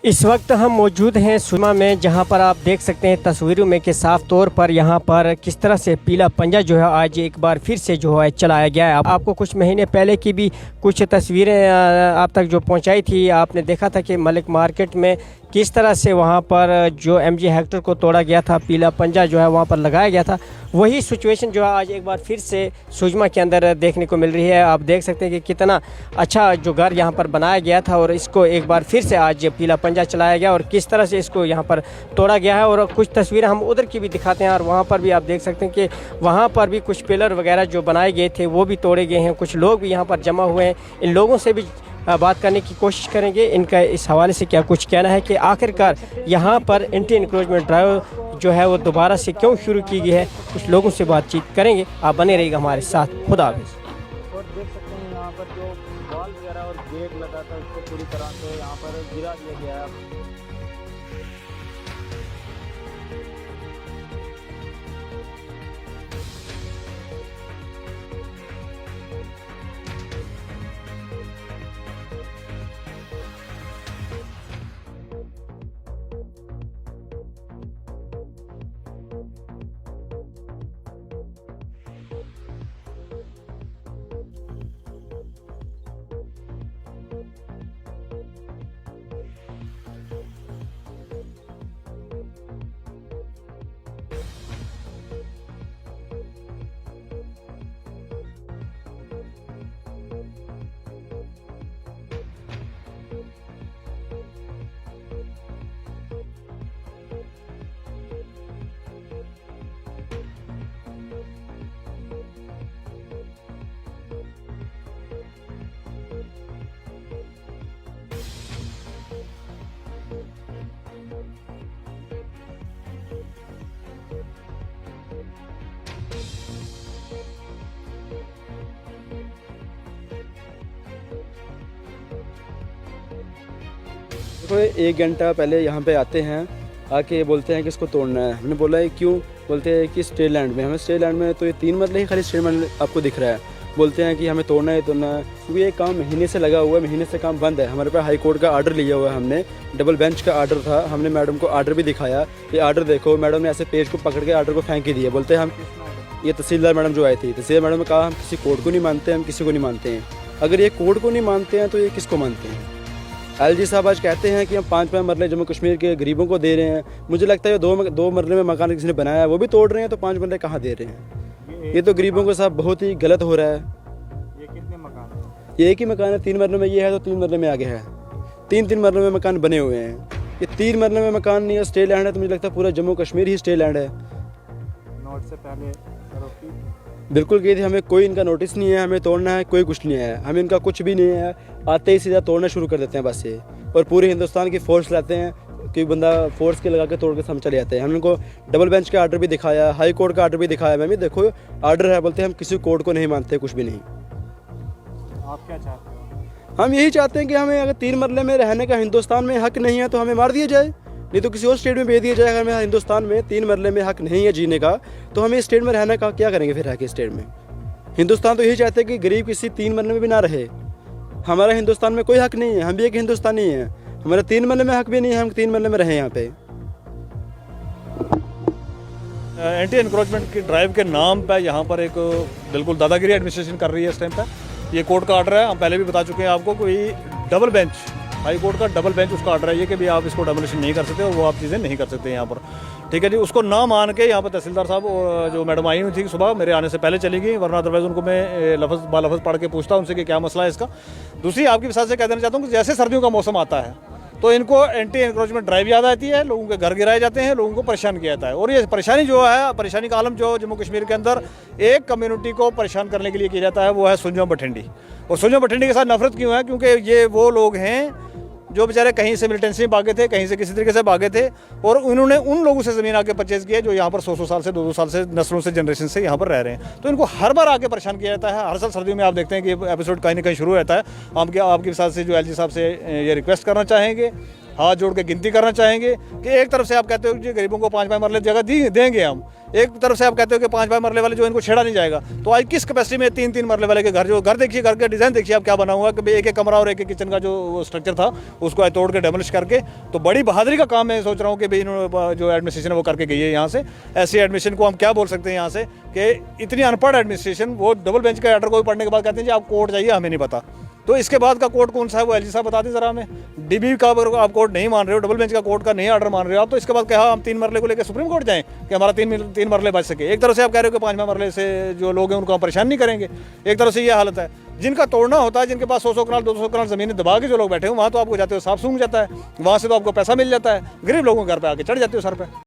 इस वक्त हम मौजूद हैं सुरमा में, जहां पर आप देख सकते हैं तस्वीरों में कि साफ तौर पर यहां पर किस तरह से पीला पंजा जो है आज एक बार फिर से जो है चलाया गया है। आपको कुछ महीने पहले की भी कुछ तस्वीरें आप तक जो पहुंचाई थी, आपने देखा था कि मलिक मार्केट में किस तरह से वहां पर जो MG हेक्टर को तोड़ा गया था, पीला पंजा जो है वहां पर लगाया गया था। वही सिचुएशन जो है आज एक बार फिर से सुरमा के अंदर देखने को मिल रही है। आप देख सकते हैं कि कितना अच्छा जो घर यहाँ पर बनाया गया था और इसको एक बार फिर से आज पीला पंजा चलाया गया और किस तरह से इसको यहाँ पर तोड़ा गया है। और कुछ तस्वीरें हम उधर की भी दिखाते हैं और वहाँ पर भी आप देख सकते हैं कि वहाँ पर भी कुछ पिलर वगैरह जो बनाए गए थे वो भी तोड़े गए हैं। कुछ लोग भी यहाँ पर जमा हुए हैं, इन लोगों से भी बात करने की कोशिश करेंगे, इनका इस हवाले से क्या कुछ कहना है कि आखिरकार यहाँ पर एंटी इंक्रोचमेंट ड्राइव जो है वो दोबारा से क्यों शुरू की गई है। कुछ लोगों से बातचीत करेंगे, आप बने रहिएगा हमारे साथ। खुदा हाफिज़। और देख सकते हैं यहाँ पर जो वॉल वगैरह और गेट लगा था उसको पूरी तरह से यहाँ पर गिरा दिया गया है। देखो, 1 घंटा पहले यहाँ पे आते हैं, आके बोलते हैं कि इसको तोड़ना है। हमने बोला है क्यों, बोलते हैं कि स्टे लैंड में। हमें स्टे लैंड में तो ये 3 मरले ही खाली स्टे लैंड आपको दिख रहा है। बोलते हैं कि हमें तोड़ना है क्योंकि ये काम महीने से लगा हुआ है, महीने से काम बंद है। हमारे पास हाई कोर्ट का आर्डर लिया हुआ है, हमने डबल बेंच का आर्डर था। हमने मैडम को आर्डर भी दिखाया, ये आर्डर देखो। मैडम ने ऐसे पेज को पकड़ के आर्डर को फेंक ही दिया। बोलते हैं हम, ये तहसीलदार मैडम जो आई थी, तहसीलदार मैडम ने कहा हम किसी कोर्ट को नहीं मानते, हम किसी को नहीं मानते हैं। अगर ये कोर्ट को नहीं मानते हैं तो ये किसको मानते हैं? LG साहब आज कहते हैं कि हम 5 मरले जम्मू कश्मीर के गरीबों को दे रहे हैं। मुझे लगता है 2 मरले में मकान किसी ने बनाया है वो भी तोड़ रहे हैं, तो 5 मरले कहाँ दे रहे हैं? ये तो गरीबों के साथ बहुत ही गलत हो रहा है। ये कितने मकान हैं? ये एक ही मकान है, 3 मरले में ये है तो 3 मरले में आगे है। 3 मरले में मकान बने हुए हैं। ये 3 मरले में मकान नहीं है, स्टे लैंड है, तो मुझे लगता है पूरा जम्मू कश्मीर ही स्टे लैंड है। नोट से पहले बिल्कुल गई थी, हमें कोई इनका नोटिस नहीं है, हमें तोड़ना है कोई कुछ नहीं है, हमें इनका कुछ भी नहीं है। आते ही सीधा तोड़ना शुरू कर देते हैं बस ये, और पूरे हिंदुस्तान की फोर्स लाते हैं कि बंदा फोर्स के लगा के तोड़ के हम चले जाते हैं। हमने उनको डबल बेंच का आर्डर भी दिखाया, हाई कोर्ट का आर्डर भी दिखाया। मैं भी देखो आर्डर है, बोलते हैं हम किसी कोर्ट को नहीं मानते, कुछ भी नहीं। आप क्या चाहते हो? हम यही चाहते हैं कि हमें अगर 3 मरले में रहने का हिंदुस्तान में हक नहीं है तो हमें मार दिया जाए, नहीं तो किसी और स्टेट में भेज दिया जाए। अगर हमें हिंदुस्तान में 3 मरले में हक नहीं है जीने का, तो हमें स्टेट में रहने का क्या करेंगे फिर? रह के स्टेट में हिंदुस्तान तो यही चाहते हैं कि गरीब किसी 3 मरले में भी ना रहे। हमारा हिंदुस्तान में कोई हक नहीं है, हम भी एक हिंदुस्तानी हैं, हमारे 3 मरले में हक भी नहीं है, हम 3 मरले में रहें यहाँ पे। एंटी एनक्रोचमेंट की ड्राइव के नाम पर यहाँ पर एक बिल्कुल दादागिरी एडमिनिस्ट्रेशन कर रही है इस टाइम पर। ये कोर्ट का ऑर्डर है, हम पहले भी बता चुके हैं आपको। कोई डबल बेंच, हाई कोर्ट का डबल बेंच उसका ऑर्डर है ये कि भी आप इसको डेमोलिशन नहीं कर सकते और वो आप चीज़ें नहीं कर सकते यहाँ पर, ठीक है जी। उसको ना मान के यहाँ पर तहसीलदार साहब जो मैडम आई हुई थी सुबह, मेरे आने से पहले चली गई, वरना अदरवाइज उनको मैं लफ्ज़ बालफ्ज़ पढ़ के पूछता उनसे कि क्या मसला है इसका। दूसरी आपकी विसात से कह देना चाहता हूँ कि जैसे सर्दियों का मौसम आता है तो इनको एंटी एनक्रोचमेंट ड्राइव याद आती है, लोगों के घर गिराए जाते हैं, लोगों को परेशान किया जाता है। और ये परेशानी जो है, परेशानी का आलम जो जम्मू कश्मीर के अंदर एक कम्युनिटी को परेशान करने के लिए किया जाता है, वो है सुंजम बठिंडी। और सुंजम बठिंडी के साथ नफरत क्यों है? क्योंकि ये वो लोग हैं जो बेचारे कहीं से मिलिटेंसी में भागे थे, कहीं से किसी तरीके से भागे थे, और उन्होंने उन लोगों से ज़मीन आके परचेज़ किया जो यहाँ पर 100 साल से 200 साल से नस्लों से जनरेशन से यहाँ पर रह रहे हैं। तो इनको हर बार आके परेशान किया जाता है। हर साल सर्दियों में आप देखते हैं कि एपिसोड कहीं ना कहीं शुरू रहता है। आपकी विसात से जो LG साहब से ये रिक्वेस्ट करना चाहेंगे हाथ जोड़ के गिनती करना चाहेंगे कि एक तरफ से आप कहते हो कि गरीबों को 5 मरले जगह देंगे हम, एक तरफ से आप कहते हो कि 5 मरले वाले जो इनको छेड़ा नहीं जाएगा, तो आज किस कैपेसिटी में 3 मरले वाले के घर, जो घर देखिए, घर का डिज़ाइन देखिए आप क्या बना हुआ कि एक कमरा और एक किचन का जो स्ट्रक्चर था उसको आज तोड़ के डेमोलिश करके, तो बड़ी बहादुरी का काम मैं सोच रहा हूँ कि भाई इन्होंने जो एडमिनिस्ट्रेशन है वो करके गई है यहाँ से। ऐसी एडमिनिस्ट्रेशन को हम क्या बोल सकते हैं यहाँ से कि इतनी अनपढ़ एडमिनिस्ट्रेशन, वो डबल बेंच का ऑर्डर को पढ़ने के बाद कहते हैं जी आप कोर्ट जाइए, हमें नहीं पता। तो इसके बाद का कोर्ट कौन सा है वो एलजी साहब बता दें जरा हमें। डीबी का आप कोर्ट नहीं मान रहे हो, डबल बेंच का कोर्ट का नहीं ऑर्डर मान रहे हो आप, तो इसके बाद कहा हम 3 मरले को लेकर सुप्रीम कोर्ट जाएं कि हमारा 3 मरले बच सके। एक तरफ से आप कह रहे हो कि 5वें मरले से जो लोग हैं उनको हम परेशान नहीं करेंगे, एक तरफ से ये हालत है। जिनका तोड़ना होता है, जिनके पास 100 कनाल 200 कनाल ज़मीनें दबा के जो लोग बैठे हो, वहाँ तो आपको जाते हो साफ सूंघ जाता है, वहाँ से तो आपको पैसा मिल जाता है, गरीब लोगों के घर पर आके चढ़ जाते हो सर पे।